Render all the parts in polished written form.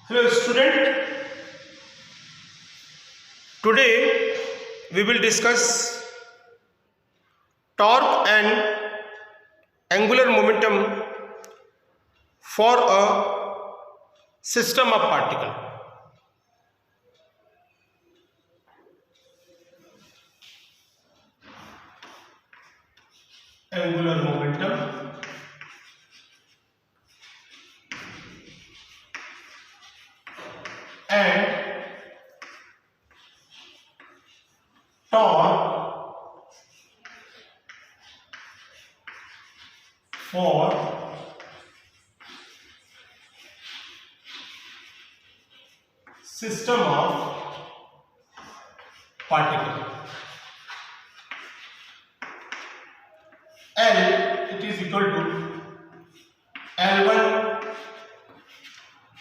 Hello student, today we will discuss torque and angular momentum for a system of particle. Angular momentum and torque for system of particle. L, it is equal to L1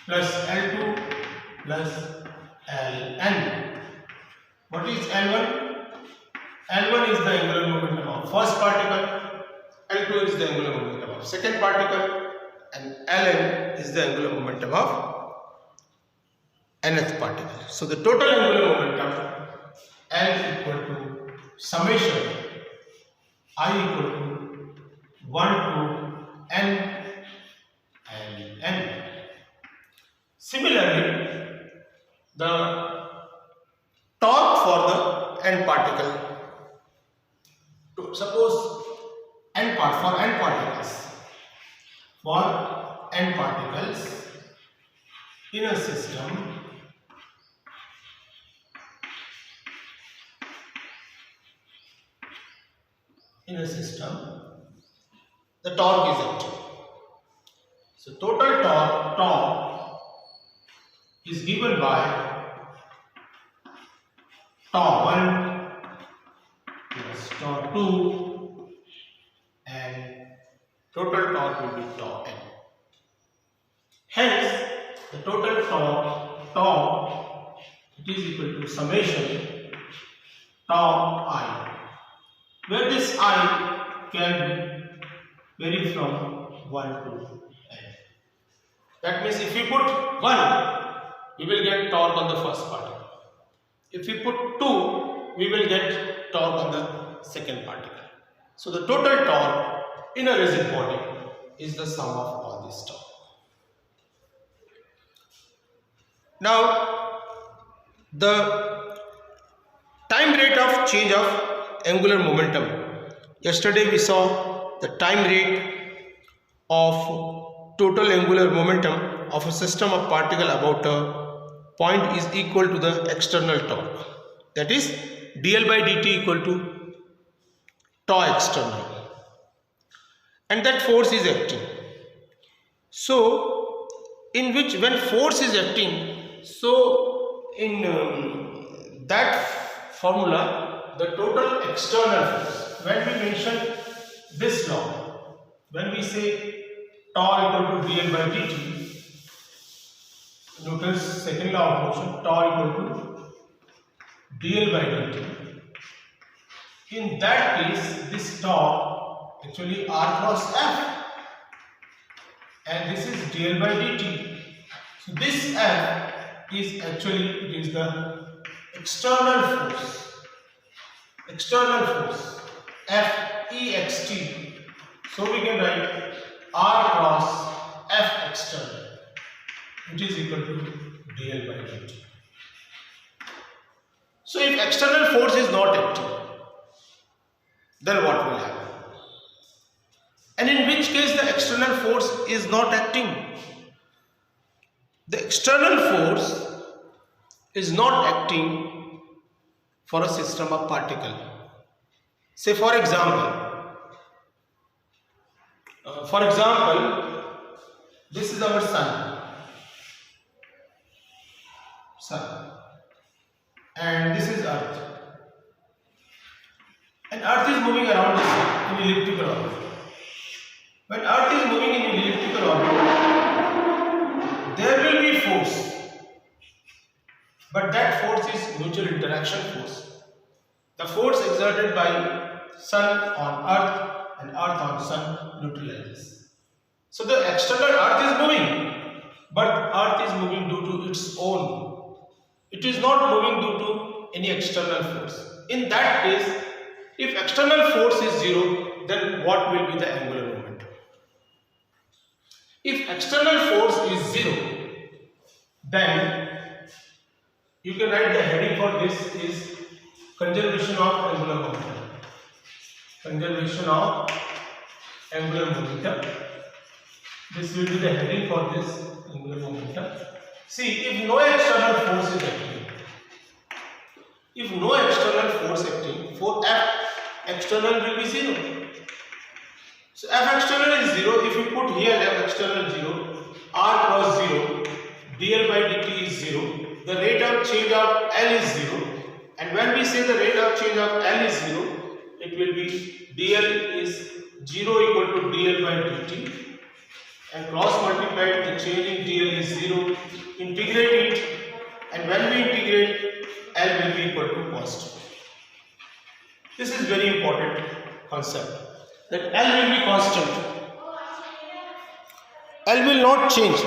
plus L2 plus Ln. What is L1? L1 is the angular momentum of first particle, L2 is the angular momentum of second particle, and Ln is the angular momentum of nth particle. So the total angular momentum L equal to summation I equal to 1 to n and n. Similarly, the torque for the n particle, suppose for n particles in a system, the torque is active. So total torque is given by tau 1 plus tau 2 and total torque will be tau n. Hence, the total torque it is equal to summation tau I, where this I can vary from 1 to n. That means if we put 1, we will get torque on the first particle. If we put 2, we will get torque on the second particle. So the total torque in a rigid body is the sum of all these torque. Now, the time rate of change of angular momentum. Yesterday we saw the time rate of total angular momentum of a system of particle about a point is equal to the external torque, that is dl by dt equal to tau external, and that force is acting. So when force is acting, so in that formula the total external force, when we mention this law, when we say tau equal to dl by dt, Newton's second law of motion, tau equal to dl by dt. In that case, this tau actually r cross f, and this is dl by dt. So this f is actually the external force f ext. So we can write r cross f external, it is equal to dl by dt. So if external force is not acting, then what will happen? And in which case the external force is not acting? The external force is not acting for a system of particle. Say for example, this is our sun, and this is earth, and earth is moving around the sun in elliptical orbit. When earth is moving in elliptical orbit, there will be force, but that force is mutual interaction force, the force exerted by sun on earth and earth on sun neutralizes. So the external earth is moving, but earth is moving due to its own. It is not moving due to any external force. In that case, if external force is 0, then what will be the angular momentum? If external force is 0, then you can write the heading for this is conservation of angular momentum. Conservation of angular momentum. This will be the heading for this angular momentum. See, if no external force is acting, for F external will be 0. So F external is 0. If you put here F external 0, R cross 0, dl by dt is 0. The rate of change of L is 0. And when we say the rate of change of L is 0, it will be dl is 0 equal to dl by dt. And cross multiplied, the change in dl is 0. Integrate it. And when we integrate, L will be equal to constant. This is very important concept, that L will be constant. L will not change.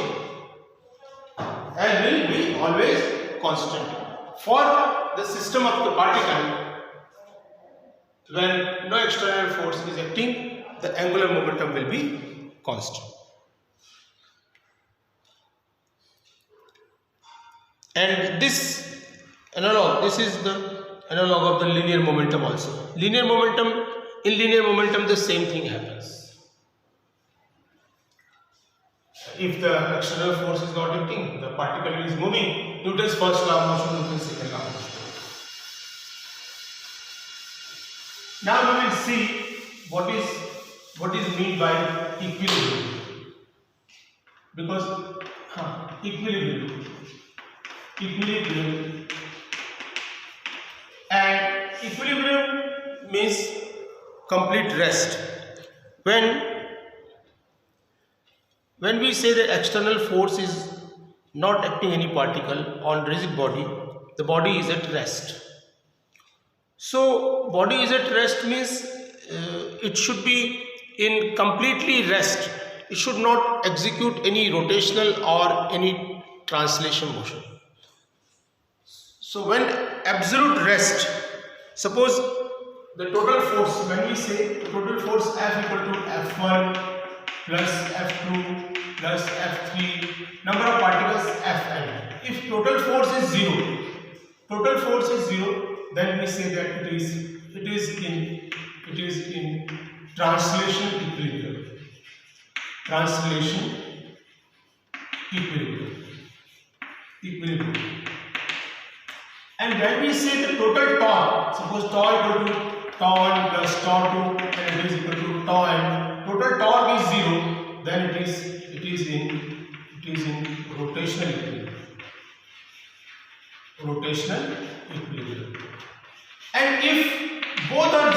L will be always constant. For the system of the particle, when no external force is acting, the angular momentum will be constant. And this analog, this is the analog of the linear momentum also. Linear momentum, in linear momentum the same thing happens. If the external force is not acting, the particle is moving. Newton's first law of motion, Newton's second law of motion. Now we will see what is meant by equilibrium. Because equilibrium and equilibrium means complete rest. When we say that external force is not acting any particle on rigid body, the body is at rest. So body is at rest means it should be in completely rest. It should not execute any rotational or any translation motion. So when absolute rest, suppose the total force, when we say the total force F equal to F1 plus F2 plus F3, number of particles Fn. If total force is 0, then we say that it is in translation equilibrium. Translation equilibrium. And when we say the total torque, suppose tau equal to tau 1 plus tau 2 and it is equal to tau n, total torque is 0, then it is in rotational equilibrium. Rotational equilibrium. And if both are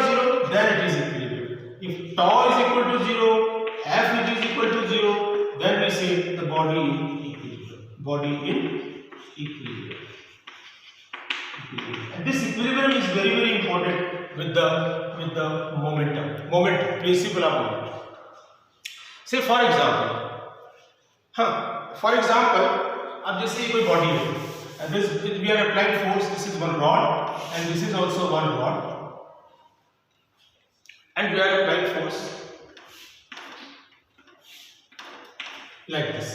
0, then it is equilibrium. If tau is equal to 0, F is equal to 0, then we say the body in equilibrium. Body in equilibrium. And this equilibrium is very, very important with the momentum, principle of momentum. Say for example, अब जैसे कोई body है, and this we are applying force. This is one rod, and this is also one rod, and we are applying force like this.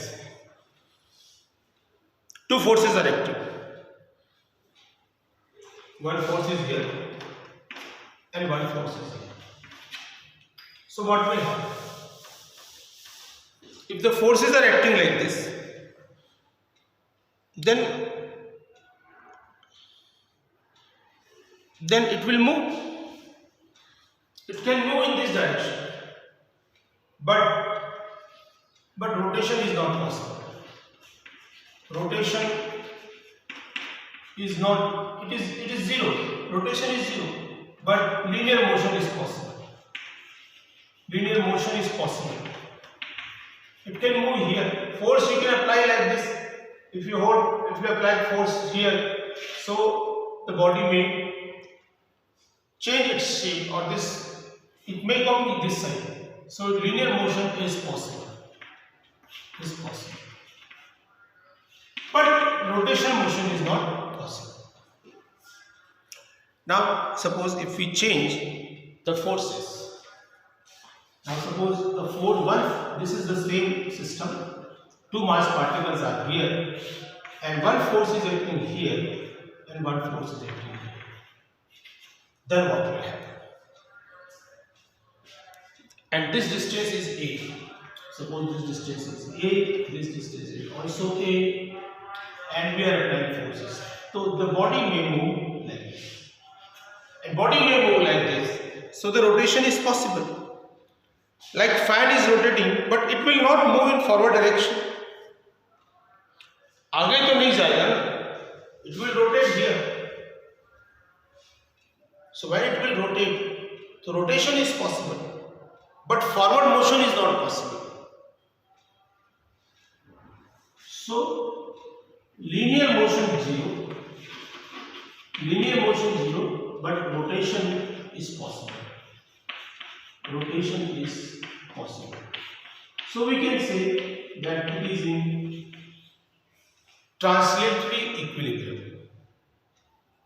Two forces are acting. One force is here and one force is here. So what will happen? If the forces are acting like this, then it will move. It can move in this direction, but rotation is not possible. Rotation is not, it is zero. Rotation is zero, but linear motion is possible. Linear motion is possible. It can move here. Force you can apply like this. If you apply force here, so the body may change its shape, or this, it may come to this side. So linear motion is possible. but rotational motion is not possible. Now suppose if we change the forces. Now suppose the force one, this is the same system. Two mass particles are here, and one force is acting here, and one force is acting here. Then what will happen? And this distance is A. Suppose this distance is A, this distance is also A, and we are applying forces. So the body may move like this. And body may move like this. So the rotation is possible. Like fan is rotating, but it will not move in forward direction. आगे तो नहीं जाएगा ना. It will rotate here. So when it will rotate, the rotation is possible, but forward motion is not possible. So linear motion 0, linear motion 0, but rotation is possible. Rotation is possible. So we can say that it is in translatory equilibrium.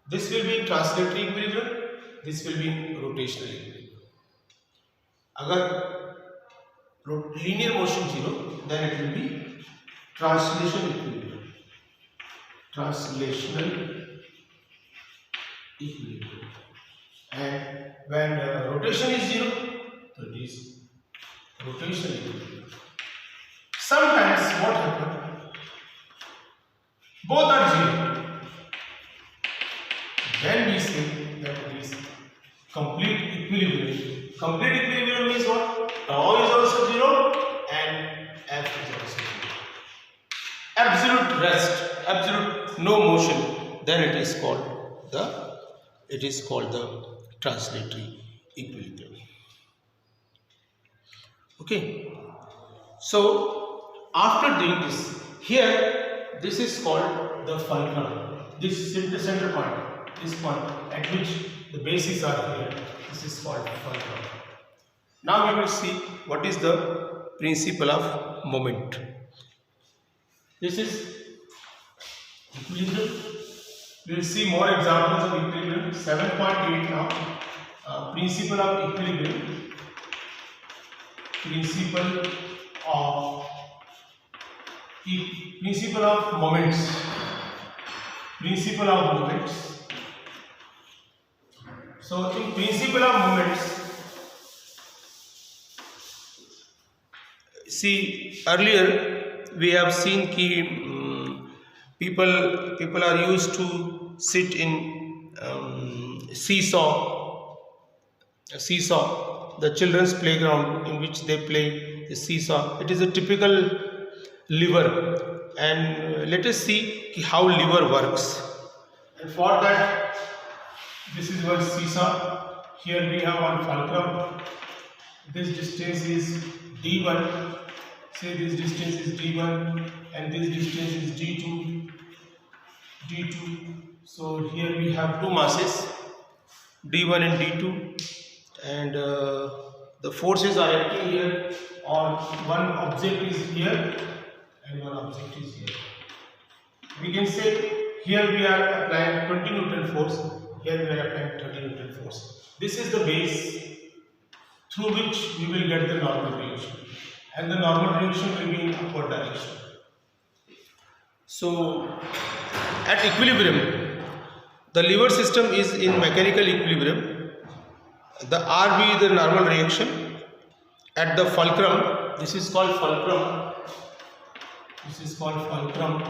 This will be in translatory equilibrium, this will be in rotational equilibrium. Agar linear motion 0, then it will be translational equilibrium. Translational equilibrium. And when rotation is 0, so it is rotational equilibrium. Sometimes what happens? Both are 0. Then we say that it is complete equilibrium. Complete equilibrium means what? Tau is also 0 and F is also 0. Absolute rest, absolute no motion. Then it is called the translatory equilibrium. Okay. So after doing this, here this is called the fulcrum. This is the center point. This point at which the bases are here. This is called fulcrum. Now we will see what is the principle of moment. This is equilibrium. We will see more examples of equilibrium. 7.8 now. Principle of equilibrium. Principle of moments. Principle of moments. So in principle of moments, see earlier we have seen that people are used to sit in seesaw, the children's playground in which they play the seesaw. It is a typical lever, and let us see how lever works. And for that, this is one seesaw. Here we have one fulcrum. This distance is d1. Say this distance is d1 and this distance is d2. So here we have two masses, d1 and d2, and the forces are acting here, or one object is here and one object is here. We can say here we are applying 20 Newton force, here we are applying 30 Newton force. This is the base through which we will get the normal reaction, and the normal reaction will be in upward direction. So at equilibrium, the lever system is in mechanical equilibrium. The R will be the normal reaction. At the fulcrum, this is called fulcrum. This is called fulcrum.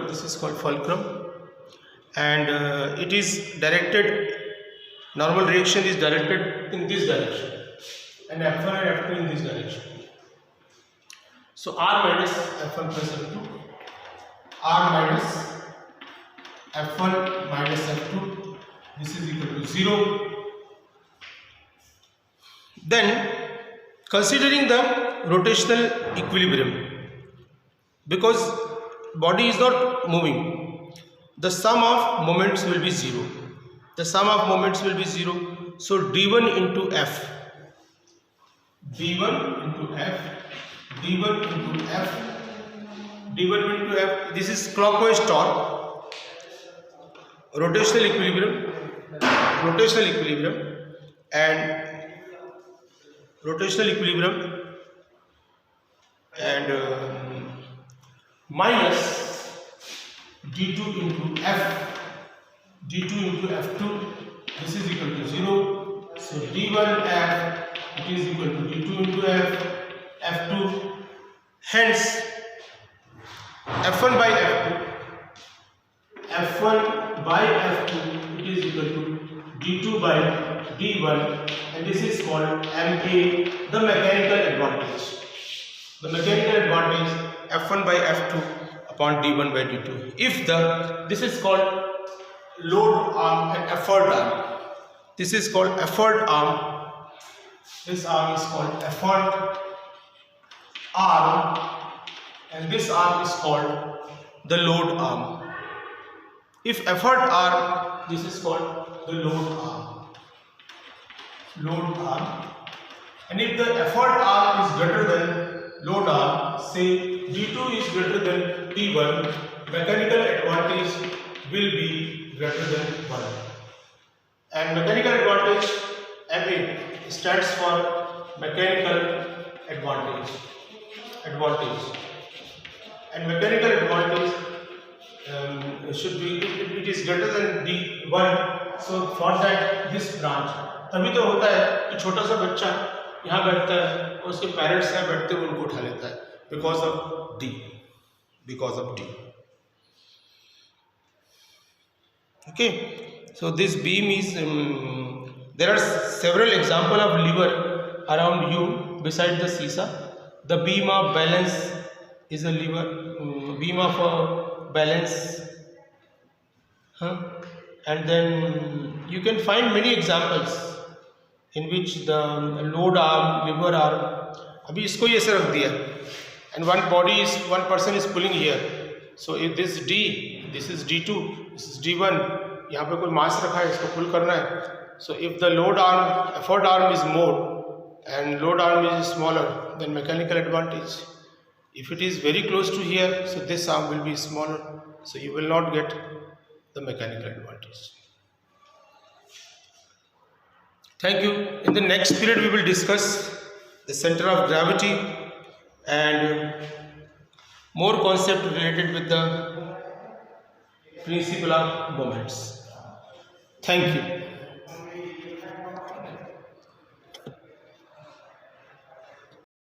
This is called fulcrum, and it is directed. Normal reaction is directed in this direction, and F1 and F2 in this direction. So R minus F1 plus F2, R minus F1 minus F2, this is equal to 0. Then considering the rotational equilibrium, because body is not moving, the sum of moments will be 0. The sum of moments will be 0. So d1 into F, d1 into F, d1 into F d1 into f. This is clockwise torque, rotational equilibrium, and minus d2 into f2. This is equal to 0. So d1 f, it is equal to d2 into f2. Hence f1 by f2 it is equal to d2 by d1, and this is called MA, the mechanical advantage. The mechanical advantage f1 by f2 upon d1 by d2. If this is called load arm and effort arm. This is called effort arm. This arm is called effort arm, and this arm is called the load arm. If effort arm, this is called the load arm. And if the effort arm is greater than load arm, say d2 is greater than d1, mechanical advantage will be greater than 1. And mechanical advantage, MA, stands for mechanical advantage. And mechanical advantage should be, it is greater than d1. So for that, this branch, तभी तो होता है कि छोटा सा बच्चा यहाँ बैठता है और उसके पेरेंट्स यहाँ बैठते हुए उनको उठा लेता है, because of D. Okay, so this beam is there are several examples of lever around you beside the seesaw. The beam of balance is a lever, beam of balance, and then you can find many examples in which the load arm, lever arm. अभी इसको ये ऐसे रख दिया, and one person is pulling here. So if this D, this is D2, this is D1, यहाँ पे कोई मास रखा है, इसको पुल करना है. So if the load arm, effort arm is more and load arm is smaller, then mechanical advantage. If it is very close to here, so this arm will be smaller, so you will not get the mechanical advantage. Thank you. In the next period, we will discuss the center of gravity and more concept related with the principle of moments. Thank you.